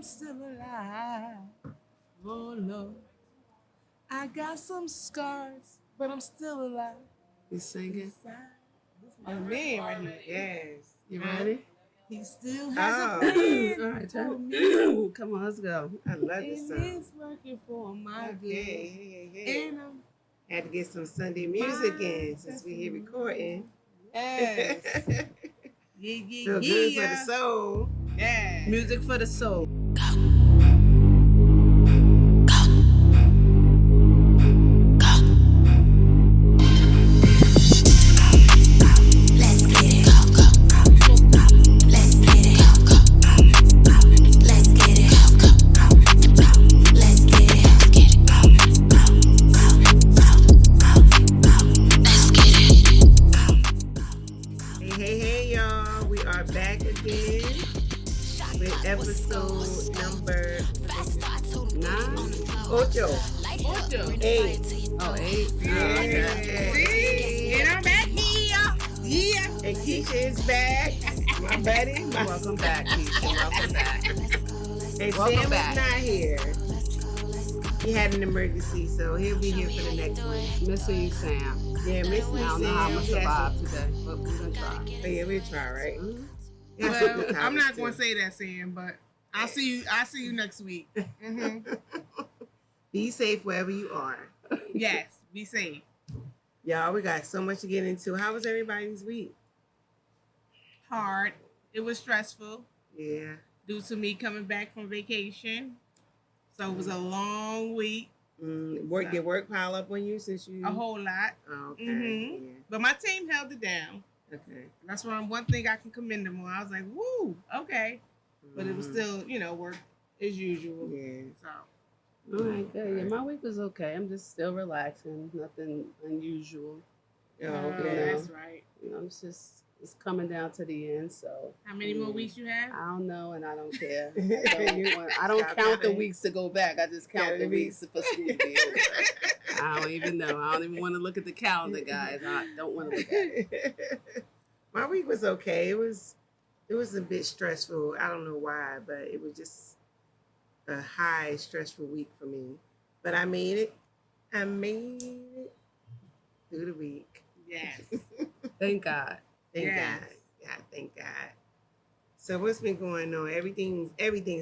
still alive. Oh Lord, I got some scars, but I'm still alive. You singing? This is my man right here. Yes. You ready? He still has a Oh. plan All right, for turn. me. Come on, let's go. I love And this song. it's working for my good. Hey. And Had to get some Sunday music in since we here recording. yes. Yeah. Feel good for the soul. Yeah. Music for the soul. Hey, y'all. We are back again with episode number 9. Ocho. 8. Oh, 8. Yeah. See? And I'm back here. Yeah. And Keisha is back. My buddy. Welcome back, Keisha. Welcome back. And Welcome Sam back. is not here. He had an emergency, so he'll be here for the next one. Missing you, Sam. Yeah, missing I don't know how I'm going to Sam. survive today, but we're going to try. But yeah, we'll try, right? Mhm. Got some good Well, I'm not topics, going to too. say that, Sam, but I'll see you next week. Mm-hmm. Be safe wherever you are. Yes. Be safe. Y'all, we got so much to get into. How was everybody's week? Hard. It was stressful Yeah. due to me coming back from vacation. So it was a long week, Did work pile up on you since you? a whole lot. Oh, okay. Mhm. But my team held it down. Yeah. Okay. That's one thing I can commend them on. I was like, woo, okay. But it was still, work as usual. Yeah. So All right, good. Yeah, my week was okay. I'm just still relaxing. Nothing unusual. Oh, okay. That's right. It's coming down to the end, so How many more weeks you have? I don't know and I don't care. You I don't stop count the counting. weeks to go back. I just count Count the the weeks for school to be over. I don't even know. I don't even want to look at the calendar, guys. I don't want to look at it. My week was okay. It was a bit stressful. I don't know why, but it was just a high stressful week for me. But I made it. Through the week. Yes. Thank God. Thank Yes. God. Yeah, thank God. So what's been going on? Everything's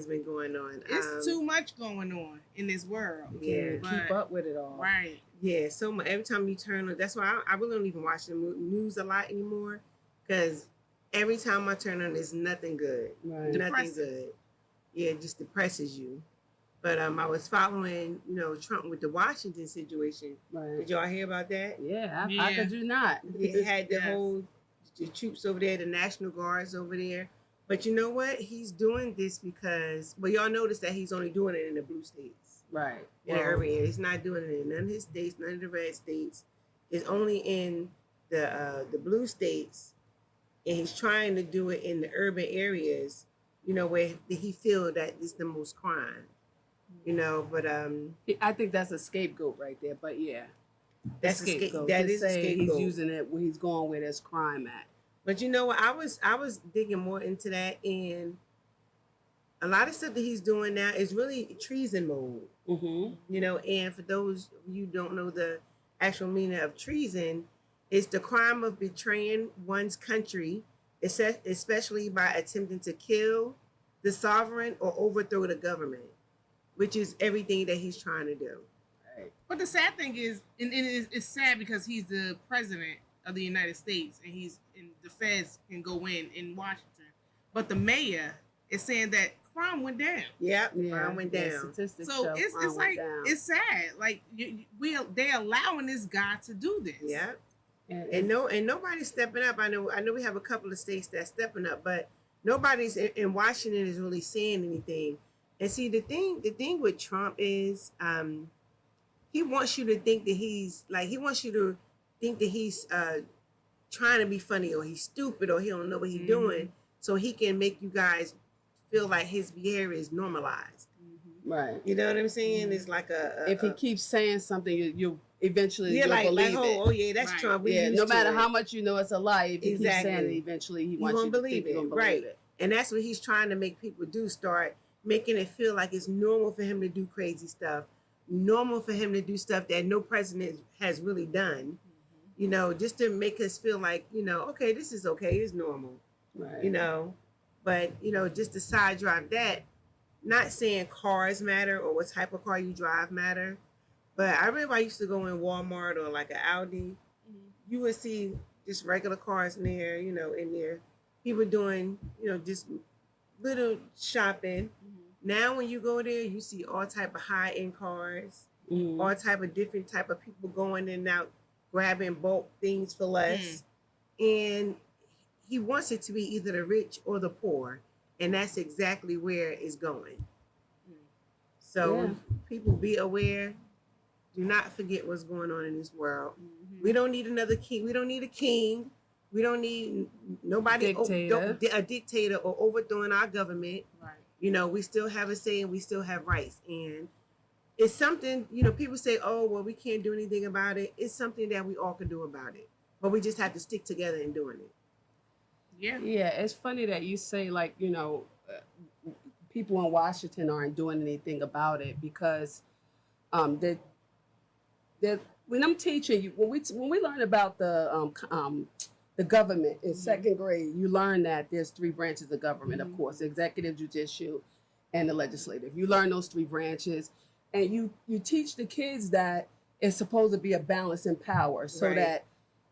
been going on. It's too much going on in this world. Yeah. But- Keep up with it all. Right. Yeah, so much. Every time you turn on, that's why I really don't even watch the news a lot anymore, because every time I turn on, there's nothing good. Right. Nothing Depressing. good. Yeah, it just depresses you. But I was following, Trump with the Washington situation. Right. Did y'all hear about that? Yeah. How Yeah. could you not? They had the Yes. the troops over there, the National Guards over there. But you know what? He's doing this because, y'all notice that he's only doing it in the blue states. Right. In the urban area. He's not doing it in none of his states, none of the red states. It's only in the blue states, and he's trying to do it in the urban areas, where he feel that it's the most crime. But I think that's a scapegoat right there. But yeah, that's a scapegoat. that To is a say scapegoat. he's using it where he's going where there's crime at. But you know what? I was digging more into that, and a lot of stuff that he's doing now is really treason mode. Mm-hmm. And for those of you who don't know the actual meaning of treason, it's the crime of betraying one's country, especially by attempting to kill the sovereign or overthrow the government, which is everything that he's trying to do. Right. But the sad thing is, and it's sad because he's the president of the United States and the feds can go in Washington. But the mayor is saying that crime went down. Yep, Yeah. crime went Yeah, down. statistics So show it's crime like, went down. it's sad. Like they're allowing this guy to do this. Yep. and And nobody's stepping up. I know we have a couple of states that's stepping up, but nobody's in Washington is really saying anything. And see, the thing with Trump is he wants you to think that he's trying to be funny, or he's stupid, or he don't know what he's doing, so he can make you guys feel like his behavior is normalized. right. You know what I'm saying? It's like If he keeps saying something, you eventually yeah, you'll like believe it. oh yeah, that's Right. Trump. We Yeah, used no to matter it. how much you know it's a lie, if he keeps saying it, Exactly. eventually he You wants gonna you to believe think it, you're gonna believe right. it. And that's what he's trying to make people do. Start, making it feel like it's normal for him to do crazy stuff, normal for him to do stuff that no president has really done, you know, just to make us feel like, you know, okay, this is okay, it's normal, Right. you know. But, you know, just to side drive that, not saying cars matter or what type of car you drive matter, but I remember I used to go in Walmart or like an Audi, you would see just regular cars in there, you know, in there. People doing, you know, just little shopping. Now when you go there, you see all type of high-end cars, all type of different type of people going in and out, grabbing bulk things for less. And he wants it to be either the rich or the poor. And that's exactly where it's going. So people be aware. Do not forget what's going on in this world. We don't need another king. We don't need a king. We don't need nobody, a dictator or overthrowing our government. Right. You know, we still have a say and we still have rights. And it's something, you know, people say, oh, well, we can't do anything about it. It's something that we all can do about it. But we just have to stick together in doing it. Yeah. Yeah, it's funny that you say, like, you know, people in Washington aren't doing anything about it because when I'm teaching you, when we learn about the government in second grade, you learn that there's three branches of government, of course, executive, judicial, and the legislative. You learn those three branches, and you teach the kids that it's supposed to be a balance in power, so that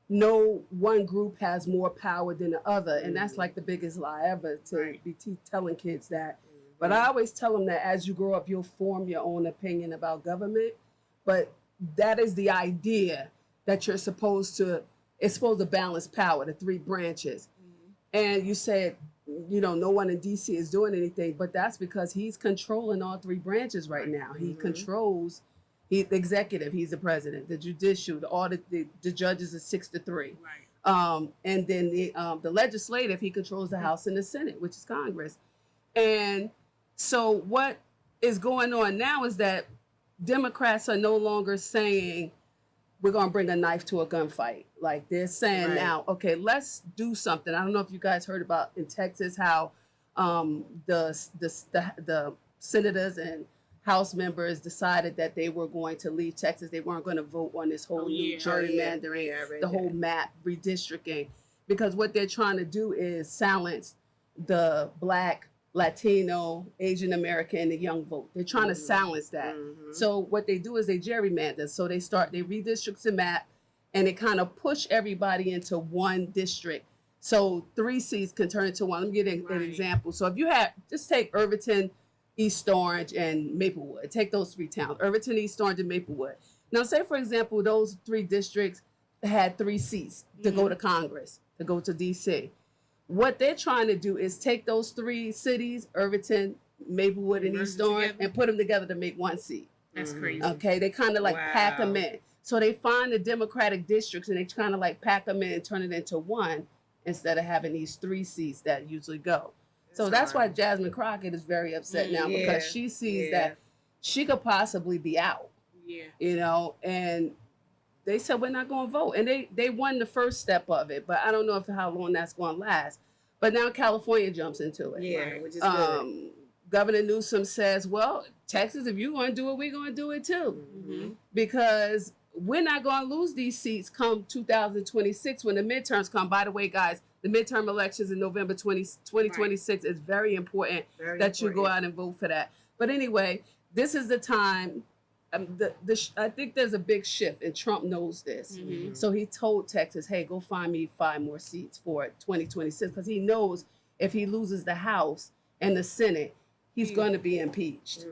no one group has more power than the other. And that's like the biggest lie ever, to be telling kids that. But I always tell them that as you grow up, you'll form your own opinion about government. But that is the idea, that it's supposed to balance power, the three branches. And you said, you know, no one in DC is doing anything, but that's because he's controlling all three branches right now. He controls the executive, he's the president, the judicial, the judges are 6-3. Right. And then the legislative, he controls the House and the Senate, which is Congress. And so what is going on now is that Democrats are no longer saying, we're going to bring a knife to a gunfight. Like, they're saying now, okay, let's do something. I don't know if you guys heard about in Texas how the senators and House members decided that they were going to leave Texas. They weren't going to vote on this whole new gerrymandering, the whole map redistricting, because what they're trying to do is silence the Black, Latino, Asian American, and the young vote. They're trying to silence that. So what they do is they gerrymander. So they redistrict the map, and they kind of push everybody into one district. So 3 seats can turn into one. Let me give an example. So if you just take Irvington, East Orange, and Maplewood. Take those 3 towns, Irvington, East Orange, and Maplewood. Now, say, for example, those 3 districts had 3 seats to go to Congress, to go to D.C. What they're trying to do is take those 3 cities, Irvington, Maplewood, and East Orange, and put them together to make 1 seat. That's crazy. Okay, they kind of like pack them in. So they find the Democratic districts, and they kind of like pack them in and turn it into one, instead of having these 3 seats that usually go. So that's why Jasmine Crockett is very upset now, because she sees that she could possibly be out. Yeah. You know, and they said, we're not going to vote. And they won the first step of it, but I don't know how long that's going to last. But now California jumps into it. Yeah, which is good. Governor Newsom says, well, Texas, if you're going to do it, we're going to do it too. Because we're not going to lose these seats come 2026 when the midterms come. By the way, guys, the midterm elections in November 2026 is very important you go out and vote for that. But anyway, this is the time. I think there's a big shift, and Trump knows this. So he told Texas, hey, go find me 5 more seats for 2026, because he knows if he loses the House and the Senate, he's going to be impeached.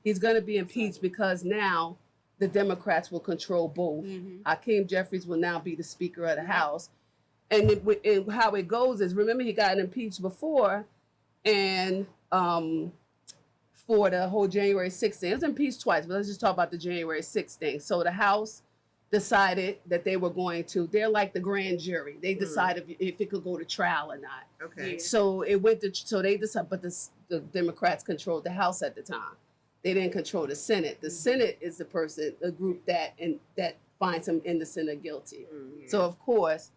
He's going to be impeached because now the Democrats will control both. Hakeem Jeffries will now be the Speaker of the House. And how it goes is, remember, he got impeached before, and for the whole January 6th thing. It was impeached twice, but let's just talk about the January 6th thing. So the House decided that they were going to, they're like the grand jury. They decided if it could go to trial or not. Okay. So it went to, so they decided, but the Democrats controlled the House at the time. They didn't control the Senate. The Senate is the group that finds him innocent or guilty. So of course,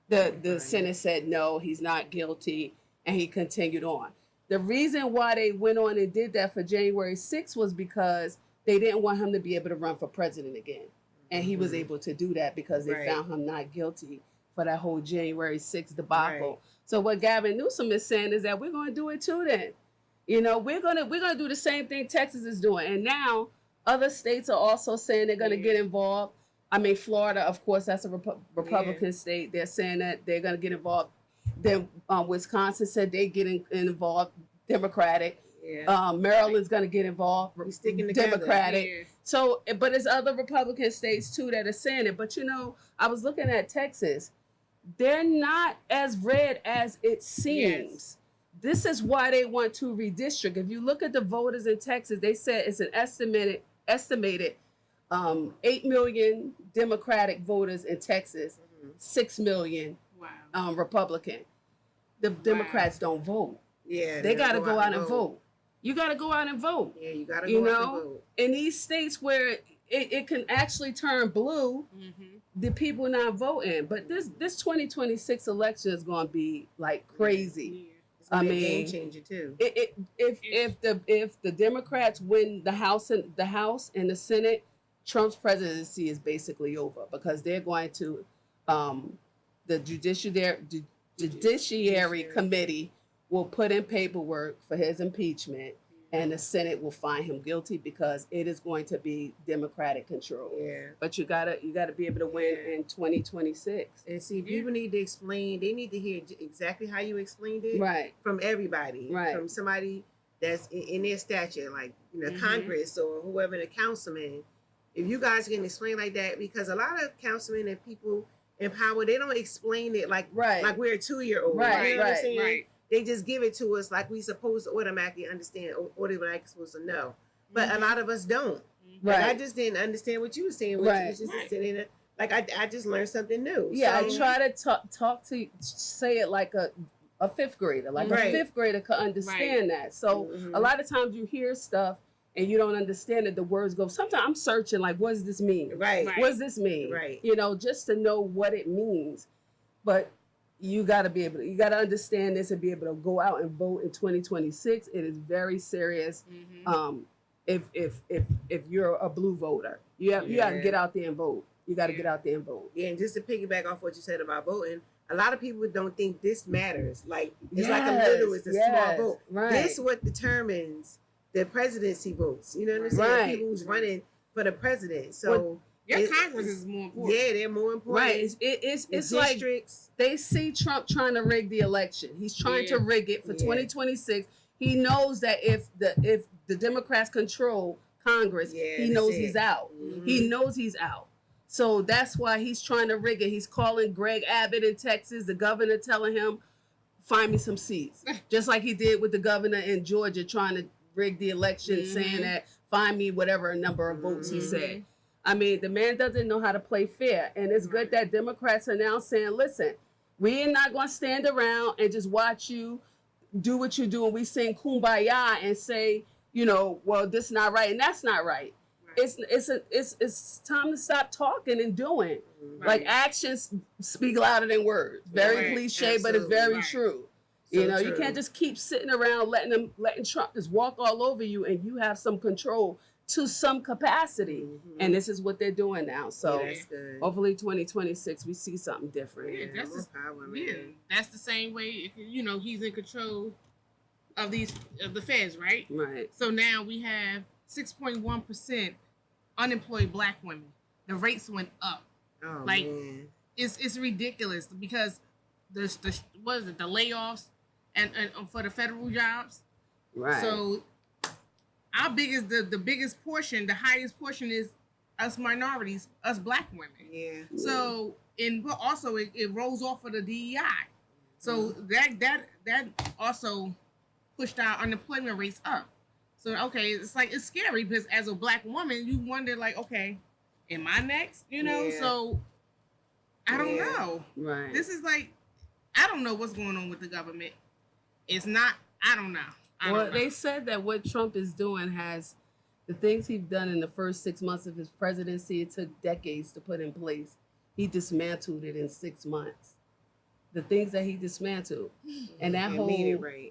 the Senate said, no, he's not guilty, and he continued on. the reason why they went on and did that for January 6th was because they didn't want him to be able to run for president again. And he was able to do that because they found him not guilty for that whole January 6th debacle. Right. So what Gavin Newsom is saying is that we're going to do it too then. You know, we're gonna do the same thing Texas is doing. And now other states are also saying they're going to get involved. I mean, Florida, of course, that's a Republican state. They're saying that they're going to get involved. Then Wisconsin said they get involved, Democratic. Yeah. Maryland's going to get involved, We're sticking together. Democratic. Yeah. So, but it's other Republican states too that are saying it. But you know, I was looking at Texas. They're not as red as it seems. Yes. This is why they want to redistrict. If you look at the voters in Texas, they said it's an estimated 8 million Democratic voters in Texas, 6 million Republican. The Democrats don't vote. Yeah. They got to go out and vote. You got to go out and vote. Yeah, you got to go out and vote. In these states where it can actually turn blue, the people not voting. But this 2026 election is going to be like crazy. It's gonna be a game changer too. If the Democrats win the House and the Senate, Trump's presidency is basically over because they're going to the Judiciary Committee will put in paperwork for his impeachment, and the Senate will find him guilty because it is going to be Democratic control. Yeah. But you gotta be able to win in 2026. And see, people need to explain. They need to hear exactly how you explained it, Right. from everybody, Right. from somebody that's in their stature, like Congress or whoever, the councilman. If you guys can explain like that, because a lot of councilmen and people in power, they don't explain it like we're a 2-year-old. Right, You know what I'm right, saying? right. They just give it to us like we supposed to automatically understand or automatically supposed to know. But a lot of us don't. Right. Like, I just didn't understand what you were saying. Right. You was just sitting there. Like I just learned something new. Yeah, So, I try to say it like a fifth grader. Like a fifth grader could understand that. So a lot of times you hear stuff and you don't understand it, the words go. Sometimes I'm searching like, what does this mean? Right. What does this mean? Right. You know, just to know what it means. But you got to understand this and be able to go out and vote in 2026. It is very serious. If you're a blue voter, you got to get out there and vote. You got to get out there and vote. Yeah, and just to piggyback off what you said about voting, a lot of people don't think this matters. Like it's like a little, it's a small vote. Right. This what determines the presidency votes. You know what I'm saying? Right. People who's running for the president. So Your Congress is more important. Yeah, they're more important. Right. It's like they see Trump trying to rig the election. He's trying to rig it for 2026. He knows that if the Democrats control Congress, he knows he's out. He knows he's out. So that's why he's trying to rig it. He's calling Greg Abbott in Texas, the governor, telling him, find me some seats. Just like he did with the governor in Georgia trying to rig the election, saying that find me whatever number of votes he said. I mean, the man doesn't know how to play fair. And it's good that Democrats are now saying, listen, we are not going to stand around and just watch you do what you do. And we sing kumbaya and say, you know, well, this is not right and that's not right. It's time to stop talking and doing. Like actions speak louder than words. Very cliche, but it's very true. So you know, you can't just keep sitting around letting Trump just walk all over you and you have some control to some capacity. And this is what they're doing now. So hopefully 2026 we see something different. Yeah, that's the same way, you know, he's in control of the feds, right? Right. So now we have 6.1% unemployed black women. The rates went up. Oh, like man. It's ridiculous because the what is it, the layoffs and for the federal jobs. Right. So our biggest the biggest portion, the highest portion is us minorities, us black women. Yeah. So but also it rolls off of the DEI. So that also pushed our unemployment rates up. So okay, it's like it's scary because as a black woman, you wonder like, okay, am I next? You know, so I don't know. Right. This is like, I don't know what's going on with the government. It's not. I don't know. They said that what Trump is doing has the things he's done in the first 6 months of his presidency. It took decades to put in place. He dismantled it in 6 months. the things that he dismantled, and that And made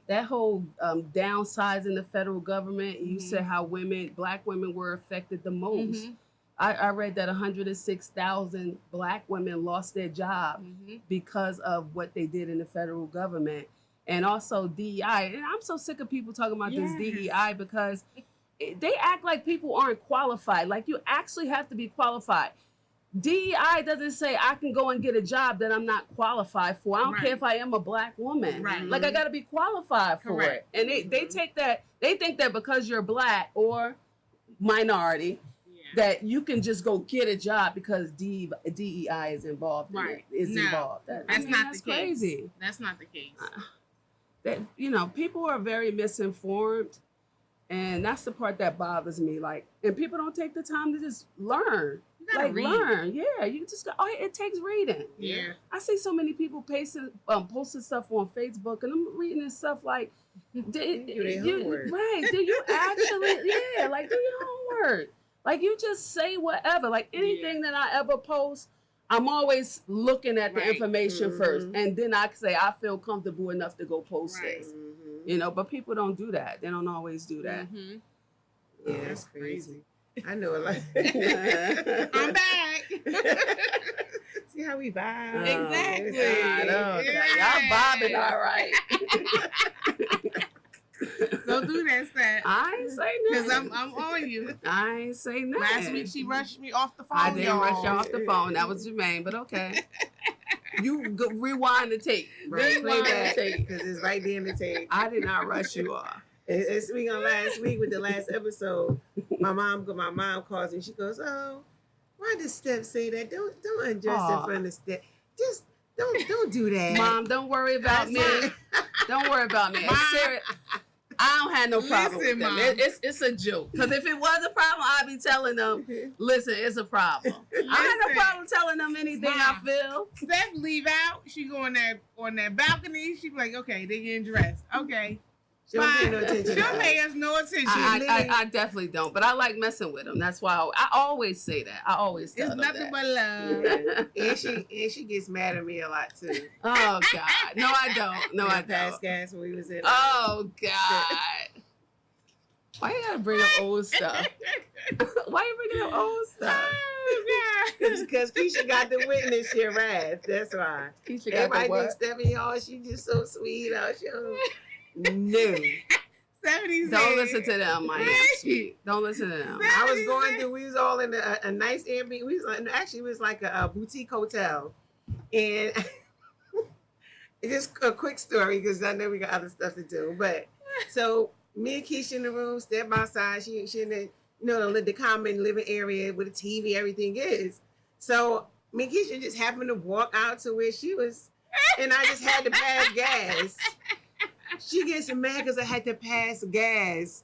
it whole right. downsizing the federal government. You said how black women were affected the most. I read that 106,000 black women lost their job because of what they did in the federal government. And also DEI. And I'm so sick of people talking about this DEI because they act like people aren't qualified. Like you actually have to be qualified. DEI doesn't say I can go and get a job that I'm not qualified for. I don't care if I am a black woman. Right. Like I got to be qualified for it. And they take that, they think that because you're black or minority, that you can just go get a job because DEI is involved. Right. Involved. That's crazy. Case. That's not the case. That people are very misinformed, and that's the part that bothers me. Like, and people don't take the time to just learn. Learn. Yeah, you just go. Oh, it takes reading. Yeah. I see so many people posting stuff on Facebook, and I'm reading this stuff like, do you actually? Yeah, like do your homework. Like you just say whatever. Like anything that I ever post, I'm always looking at the information first, and then I can say I feel comfortable enough to go post this. You know, but people don't do that. They don't always do that. Yeah, that's crazy. I know a lot. I'm back. See how we vibe? Exactly. Y'all vibing all right. Don't do that stuff. I ain't say nothing. Because I'm on you. I ain't say nothing. Last week she rushed me off the phone. I didn't rush you off the phone. That was Jermaine, but okay. You rewind the tape. Right. Play that because it's right there in the tape. I did not rush you off. Speaking on last week with the last episode, my mom calls me. She goes, "Oh, why does Steph say that? Don't undress in front of Steph. Just don't do that, Mom. Don't worry about me. Don't worry about me. I don't have no problem with them. It's a joke. Because if it was a problem, I'd be telling them, listen, it's a problem. I have no problem telling them anything I feel. Steph leave out. She go on that balcony. She be like, okay, they getting dressed. Okay. She don't pay no attention. She'll pay us no attention. I definitely don't. But I like messing with them. That's why I always say that. I always tell them nothing but love. And she gets mad at me a lot too. Oh God. No, I don't. No, I don't. Past gas when we was in. Oh God. Why you gotta bring up old stuff? Why you bringing up old stuff? Oh God. Because Keisha got the witness your wrath. That's why. Keisha got the what? Stephanie, she just so sweet. No. 70s. Don't listen to them, my sweet. Don't listen to them. I was going through. We was all in a nice Airbnb. It was like a boutique hotel, and it's just a quick story because I know we got other stuff to do. But so me and Keisha in the room, step outside. She in the the common living area with a TV, everything is. So me and Keisha just happened to walk out to where she was, and I just had to pass gas. She gets mad because I had to pass gas.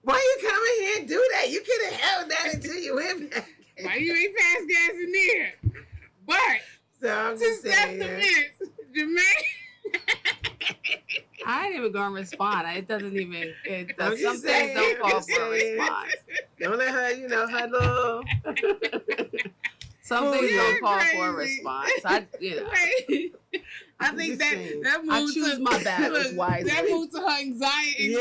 Why you coming here and do that? You could have held that until you went back. Why you ain't pass gas in there? But so I'm just saying. Jermaine. I ain't even gonna respond. It doesn't even. Some things don't call for a response. Don't let her, her little. Some things don't call for a response. I think that moved I choose my battles wisely. That moved to her anxiety.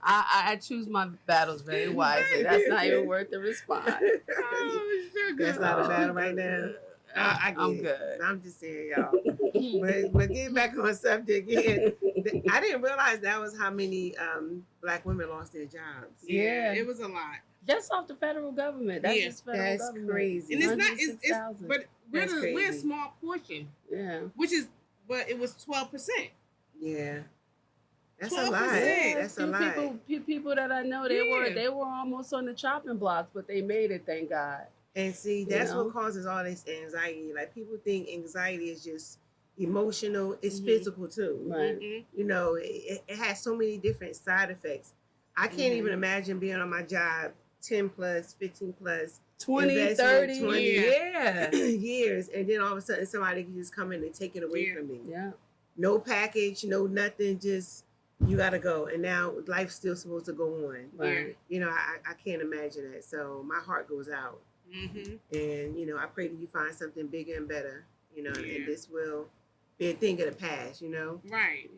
I choose my battles very wisely. That's not even worth the response. Oh, so good. That's not a battle right now. I'm good. I'm just saying, y'all. but getting back on subject again, I didn't realize that was how many black women lost their jobs. Yeah, it was a lot. Just off the federal government. That's just federal government. That's crazy. And it's not. But we're a small portion. Yeah. But it was 12%. Yeah. That's 12%. a lot. That's a lot. People that I know, they were almost on the chopping blocks, but they made it, thank God. And see, that's what causes all this anxiety. Like people think anxiety is just emotional. It's physical too. Right. It has so many different side effects. I can't even imagine being on my job 10 plus, 15 plus, 20, 30 years, and then all of a sudden somebody can just come in and take it away from me. Yeah. No package, no nothing, just you gotta go. And now life's still supposed to go on. Right. I can't imagine that. So my heart goes out. And you know, I pray that you find something bigger and better. You know, Yeah. and this will be a thing of the past. You know, Right.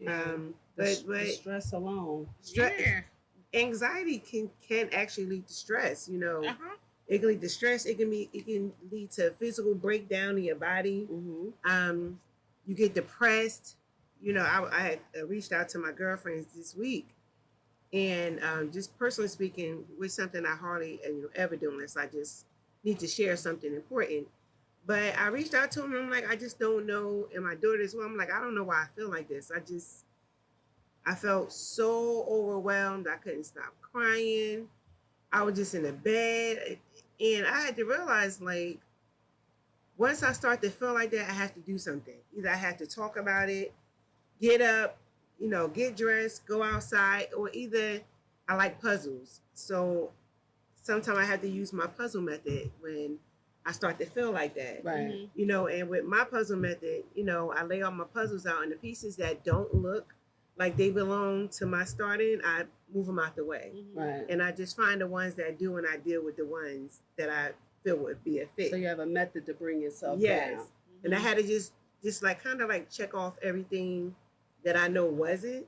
but The stress alone. Yeah. anxiety can actually lead to stress. You know, Uh-huh. it can lead to stress. It can lead to physical breakdown in your body. Mm-hmm. You get depressed. You know, I had reached out to my girlfriends this week, and just personally speaking, with something I hardly ever do unless I just need to share something important. But I reached out to them. And I'm like, I just don't know. And my daughter as well. I'm like, I don't know why I feel like this. I felt so overwhelmed. I couldn't stop crying. I was just in the bed, and I had to realize, like, once I start to feel like that, I have to do something. Either I have to talk about it, get up, get dressed, go outside, or either I like puzzles. So sometimes I have to use my puzzle method when I start to feel like that. Right. And with my puzzle method, I lay all my puzzles out, and the pieces that don't look like they belong to my starting, I move them out the way. Right. And I just find the ones that do, and I deal with the ones that I feel would be a fit. So you have a method to bring yourself Yes. down. And I had to just like kind of like check off everything that I know wasn't,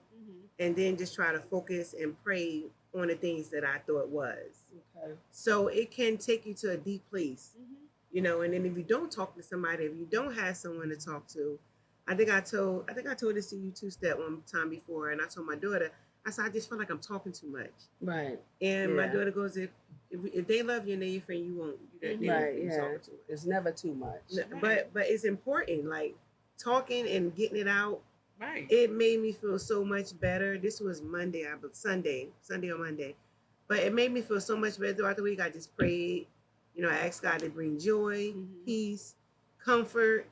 and then just try to focus and pray on the things that I thought was. Okay. So it can take you to a deep place, and then if you don't talk to somebody, if you don't have someone to talk to, I think I told this to you two-step one time before, and I told my daughter, I said, I just feel like I'm talking too much. Right. And my Yeah. daughter goes, if they love you and they're your friend, you won't. They won't Right. be Yeah. talking too much. It's never too much. No, but it's important, like talking and getting it out. Right. It made me feel so much better. This was Monday, Sunday or Monday, but it made me feel so much better throughout the week. I just prayed, I asked God to bring joy, peace, comfort,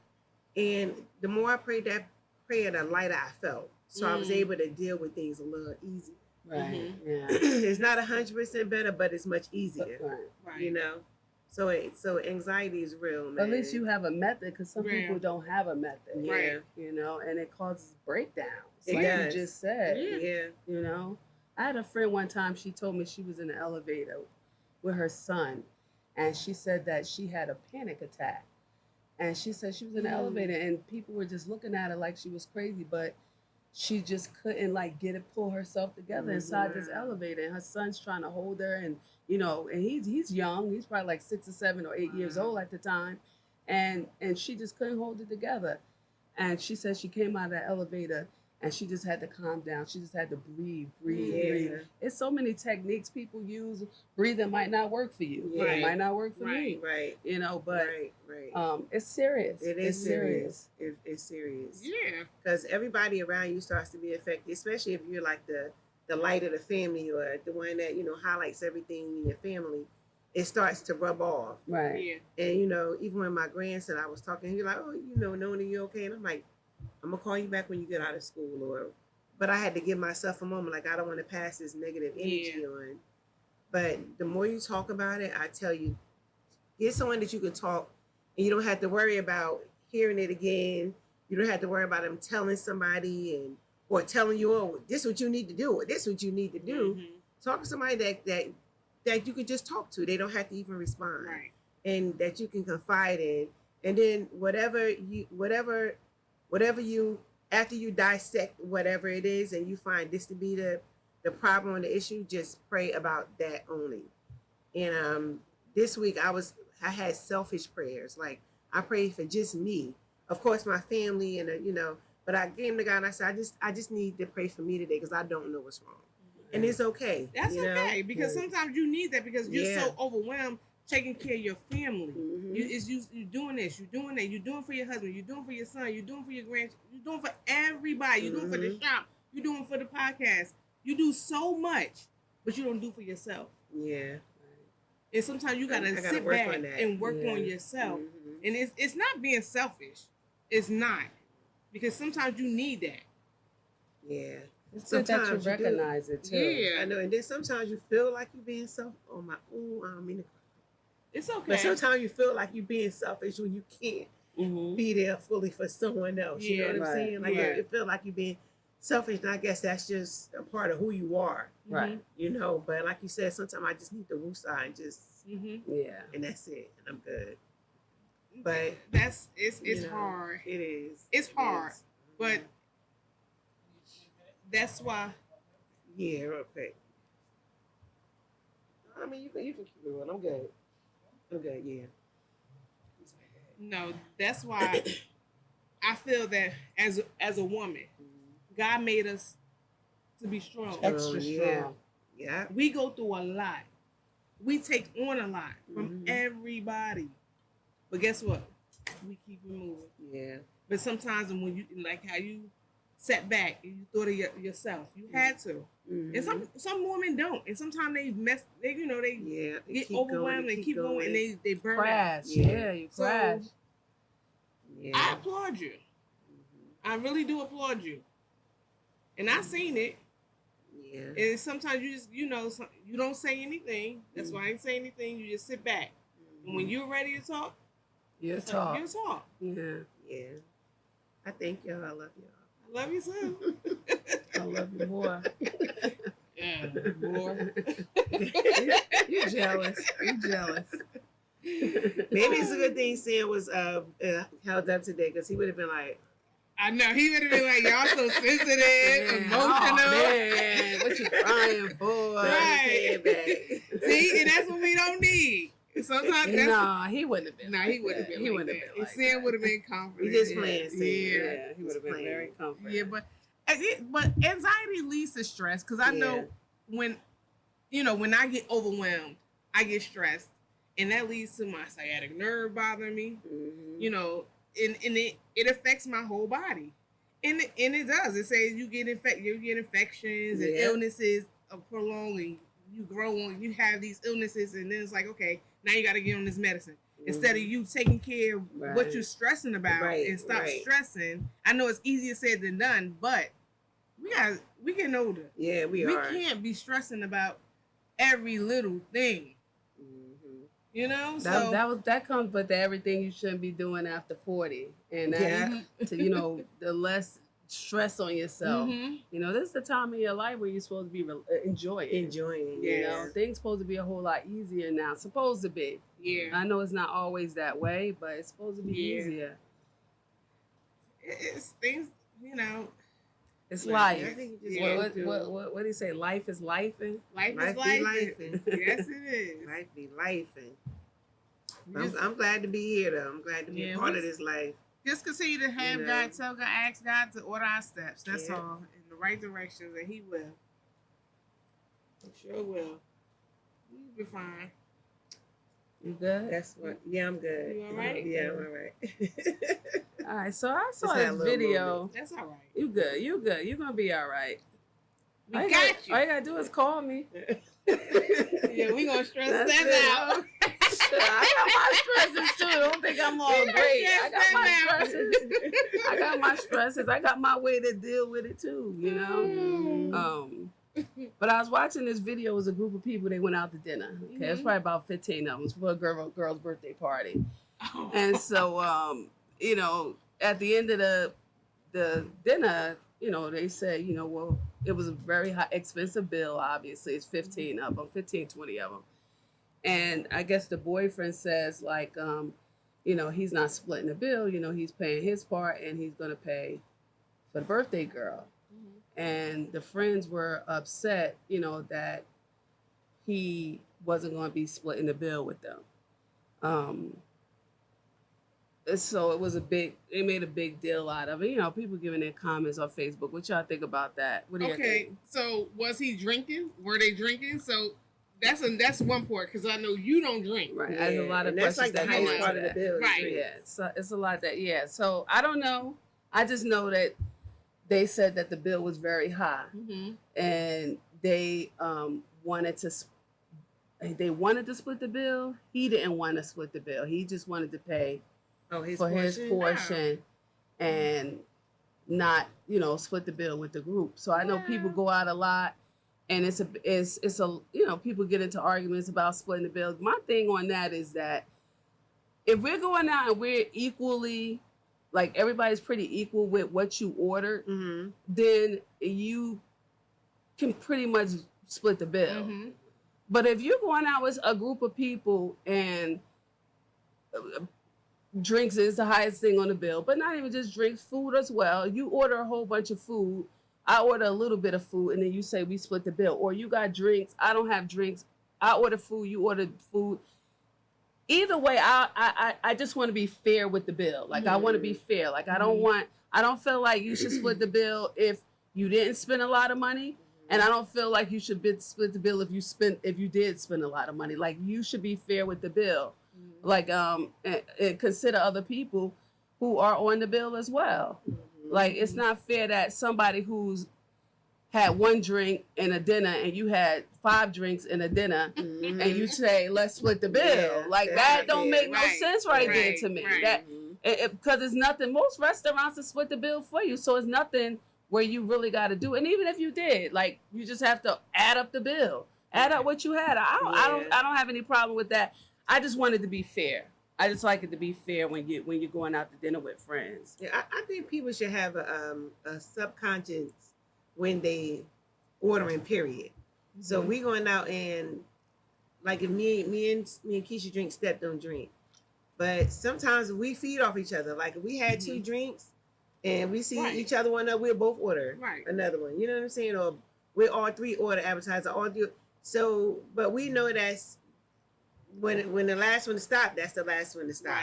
and the more I prayed that prayer, the lighter I felt. So I was able to deal with things a little easier. Right. Yeah. It's not 100% better, but it's much easier. Right. Right. So anxiety is real, man. But at least you have a method, because some Yeah. people don't have a method. Yeah. Right. And it causes breakdowns. It Like does. you just said. Yeah. I had a friend one time, she told me she was in the elevator with her son, and she said that she had a panic attack. And she said she was in the elevator and people were just looking at her like she was crazy, but she just couldn't pull herself together inside this elevator. And her son's trying to hold her, and and he's young, he's probably like 6 or 7 or 8 years old at the time, and she just couldn't hold it together. And she said she came out of that elevator and she just had to calm down. She just had to breathe. It's so many techniques people use. Breathing might not work for you. Yeah. It might not work for me. Right. But Right. it's serious. It's serious. It's serious. Yeah. Because everybody around you starts to be affected, especially if you're like the light of the family, or the one that highlights everything in your family. It starts to rub off. Right. Yeah. And even when my grandson, I was talking, he's like, "Oh, Nona, you okay?" And I'm like, "I'm gonna call you back when you get out of school." But I had to give myself a moment, like I don't want to pass this negative energy on. But the more you talk about it, I tell you, get someone that you can talk, and you don't have to worry about hearing it again. You don't have to worry about them telling somebody or telling you, "Oh, this is what you need to do," or "This is what you need to do." Talk to somebody that you can just talk to. They don't have to even respond. Right. And that you can confide in. And then whatever you after you dissect whatever it is and you find this to be the problem or the issue, just pray about that only. And this week I had selfish prayers. Like I prayed for just me. Of course my family and but I came to God and I said, I just need to pray for me today because I don't know what's wrong. And it's okay. That's okay, because Yeah. sometimes you need that because you're Yeah. so overwhelmed taking care of your family. Mhm. You're doing this, you're doing that, you're doing for your husband, you're doing for your son, you're doing for your grandchildren, you're doing for everybody, you're doing for the shop, you're doing for the podcast. You do so much, but you don't do for yourself. Yeah. And sometimes you I gotta gotta sit work back on that. and work Yeah. on yourself. Mhm. And it's not being selfish. It's not. Because sometimes you need that. Yeah. It's good that you Sometimes you do. recognize it too. Yeah. I know, and then sometimes you feel like you're being selfish. I don't mean to cry. It's okay. But sometimes you feel like you're being selfish when you can't Mm-hmm. be there fully for someone else. You know Yeah. what I'm Right. saying? Like Yeah. it feel like you're being selfish, and I guess that's just a part of who you are, Right. you know. But like you said, sometimes I just need the woosah and just, Yeah. and that's it, and I'm good. But it's you know, hard. It is. It's It hard, is. but that's why. Yeah, real quick. I mean, you can keep it going. I'm good. I'm good. Yeah. No, that's why I feel that as a woman, God made us to be strong. Extra yeah. strong. Yeah. We go through a lot. We take on a lot from everybody. But guess what? We keep it moving. Yeah. But sometimes when you, like how you sat back and you thought of yourself, you had to. And some women don't. And sometimes they get overwhelmed and keep going and they burn Crash. out. Yeah, you So, crash. Yeah. I applaud you. I really do applaud you. And I seen it. Yeah. And sometimes you just, you don't say anything. That's why I ain't say anything. You just sit back. And when you're ready to talk, You talk. you talk. Yeah. Yeah. I thank y'all. I love y'all. I love you too. I love you more. Yeah, boy. You jealous. You jealous. Maybe it's a good thing Sam was held up today, because he would have been like, I know he would have been like, y'all so sensitive, emotional. Oh, man, what you crying for? Right. See, and that's what we don't need. Sometimes that's Nah, he wouldn't have been. Nah, he wouldn't have been. He like wouldn't that. have been. Like And Sam that. would have been confident. We just playing, Sam. Yeah, he would have been very comfortable. Yeah, but anxiety leads to stress, because I know when I get overwhelmed, I get stressed, and that leads to my sciatic nerve bothering me. You know, and it affects my whole body, and it does. It says you get infections and illnesses of prolonging. You grow on, you have these illnesses, and then it's like, okay, now you got to get on this medicine. Instead of you taking care of what you're stressing about and stop stressing. I know it's easier said than done, but we getting older. Yeah, we are. We can't be stressing about every little thing. You know, that comes with everything you shouldn't be doing after 40, and that's to the less stress on yourself. You know, this is the time in your life where you're supposed to be enjoying. You know, things supposed to be a whole lot easier now. Supposed to be. Yeah. I know it's not always that way, but it's supposed to be easier. It's things, It's life. I think you just What do you say? Life is lifing. Life is lifing. Yes, it is. Life be lifing. I'm glad to be here, though. I'm glad to be a part of this life. Just continue to have God, ask God to order our steps. That's all, in the right directions, and He will. He sure will. You'll be fine. You good? That's what. Yeah, I'm good. You all right? Yeah, I'm all right. All right. So I saw Just this video. moment. That's all right. You good? You good? You gonna be all right. We got you. All you gotta do is call me. Yeah, we gonna stress that out. I got my stresses too. Don't think I'm all great. I got my stresses. I got my way to deal with it too, you know? But I was watching this video. It was a group of people. They went out to dinner. Okay, it's probably about 15 of them. It was for a girl's birthday party. And so, at the end of the dinner, they said, well, it was a very high, expensive bill, obviously. It's 15 of them, 15, 20 of them. And I guess the boyfriend says, like, he's not splitting the bill. He's paying his part, and he's going to pay for the birthday girl. And the friends were upset, that he wasn't going to be splitting the bill with them. So it was they made a big deal out of it. People giving their comments on Facebook. What y'all think about that? What do you think? So was he drinking? Were they drinking? So that's one part, because I know you don't drink. Right. There's a lot of that's questions like the that go highest into part of the that. bill. Right. Yeah. It's a lot So I don't know. I just know that they said that the bill was very high, and they wanted to split the bill. He didn't want to split the bill. He just wanted to pay his portion and not, split the bill with the group. So I know people go out a lot, and it's people get into arguments about splitting the bill. My thing on that is that if we're going out and we're equally, like, everybody's pretty equal with what you ordered, then you can pretty much split the bill. Mm-hmm. But if you're going out with a group of people and drinks is the highest thing on the bill, but not even just drinks, food as well. You order a whole bunch of food. I order a little bit of food, and then you say we split the bill. Or you got drinks. I don't have drinks. I order food. You order food. Either way, I just want to be fair with the bill. Like I want to be fair. Like I don't feel like you should split the bill if you didn't spend a lot of money, and I don't feel like you should split the bill if you did spend a lot of money. Like you should be fair with the bill. Like and consider other people who are on the bill as well. Like it's not fair that somebody who's had one drink and a dinner and you had 5 drinks and a dinner and you say let's split the bill. Yeah, like that don't make no sense right there to me. Right. That because it's nothing. Most restaurants will split the bill for you, so it's nothing where you really got to do. And even if you did, like you just have to add up the bill, add up what you had. I don't have any problem with that. I just wanted to be fair. I just like it to be fair when you're going out to dinner with friends. Yeah, I think people should have a subconscious when they ordering. Period. So we going out and like if me and Keisha drink, Steph don't drink. But sometimes we feed off each other. Like if we had 2 drinks and we see each other one up, we'll both order another one. You know what I'm saying? Or we all 3 order appetizer. All 3. So, but we know that's when the last one to stop, that's the last one to stop.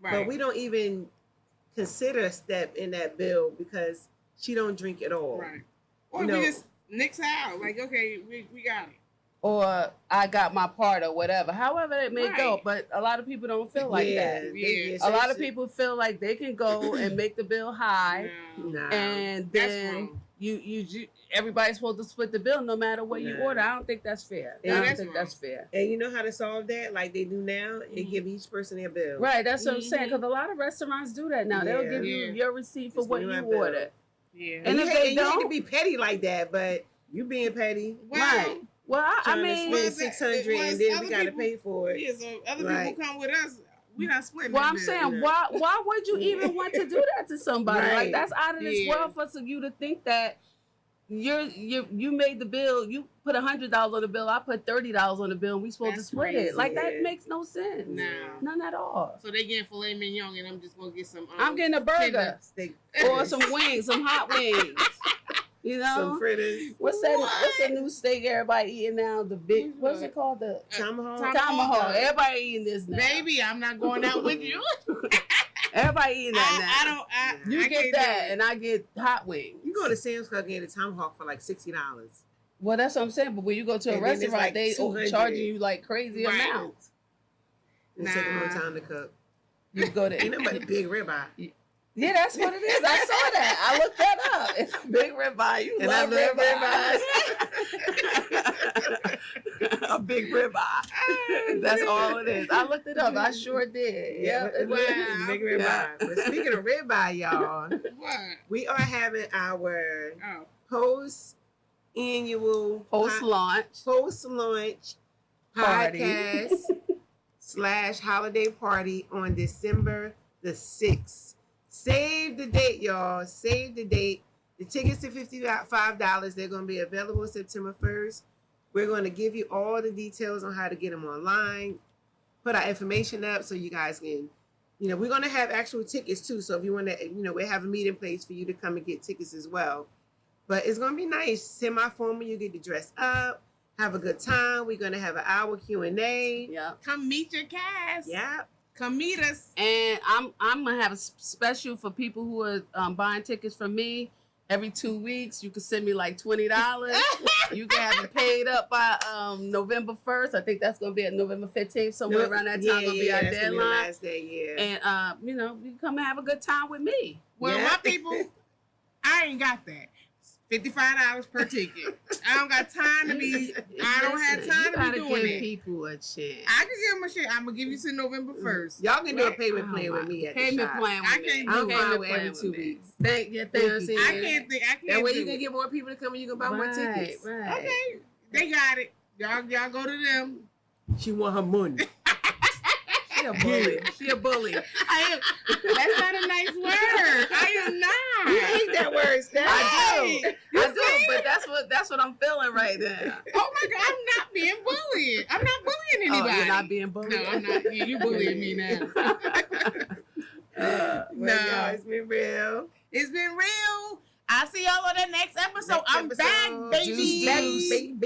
Right. But we don't even consider Steph in that bill because she don't drink at all. Right. Or we just nix out. Like, okay, we got it. Or I got my part or whatever. However it may go. But a lot of people don't feel like that. Yeah. A lot of people feel like they can go and make the bill high. No. And then you everybody's supposed to split the bill no matter what you order. I don't think that's fair. I don't think that's fair. And you know how to solve that? Like they do now? They give each person their bill. Right, that's what I'm saying. Because a lot of restaurants do that now. They'll give you your receipt for what you ordered. Yeah. And if they don't, you hate to be petty like that, but you being petty. Right. Well, I mean, spend $600 and then we gotta pay for it. Yeah, so other people come with us. We're not splitting. Well, I'm saying, why would you even want to do that to somebody? Like that's out of this world for you to think that you made the bill. You put $100 on the bill. I put $30 on the bill. And we supposed to split it. Like that makes no sense. No, none at all. So they getting filet mignon, and I'm just gonna get some. I'm getting a burger or some wings, some hot wings. You know, some fritters. What's that? What's the new steak everybody eating now? The big, what's it called? The tomahawk. Tomahawk. Everybody eating this now. Baby, I'm not going out with you. Everybody eating that now. You get that, and I get hot wings. You go to Sam's Club and get a tomahawk for like $60. Well, that's what I'm saying. But when you go to a restaurant, like they charging you like crazy amounts. It take a long time to cook. You go to ain't nothing but a big ribeye. Yeah, that's what it is. I saw that. I looked that up. It's a big ribeye. You and love ribeyes. A big ribeye. That's all it is. I looked it up. I sure did. Yeah. Wow. Big ribeye. Yeah. But speaking of ribeye, y'all, we are having our post-annual post-launch podcast / holiday party on December the 6th. Save the date, y'all. Save the date. The tickets are $55. They're going to be available September 1st. We're going to give you all the details on how to get them online. Put our information up so you guys can, we're going to have actual tickets too. So if you want to, we have a meeting place for you to come and get tickets as well. But it's going to be nice. Semi-formal. You get to dress up. Have a good time. We're going to have an hour Q&A. Yeah. Come meet your cast. Yeah. Come meet us. And I'm gonna have a special for people who are buying tickets from me. Every 2 weeks, you can send me like $20. You can have it paid up by November 1st. I think that's gonna be at November 15th, somewhere around that time. Gonna be our deadline. Last day, And you can come and have a good time with me. Well, my people, I ain't got that. $55 per ticket. I don't got time to be. I don't have time to be doing give people a chance. I can give them a chance. I'm gonna give you till November 1st. Y'all can do a payment plan with me. Payment plan. I can't do payment plan every 2 weeks. Thank you. I can't. That way you can get more people to come and you can buy more tickets. Right. Okay, they got it. Y'all go to them. She want her money. She a bully. She a bully. I am. That's not a nice word. I am not. You hate that word, Steph. I do, but that's what I'm feeling right now. Oh my God, I'm not being bullied. I'm not bullying anybody. Oh, you're not being bullied? No, I'm not. You bullying me now. Well, No. y'all, it's been real. It's been real. I'll see y'all on the next episode. I'm back, baby. Back, baby.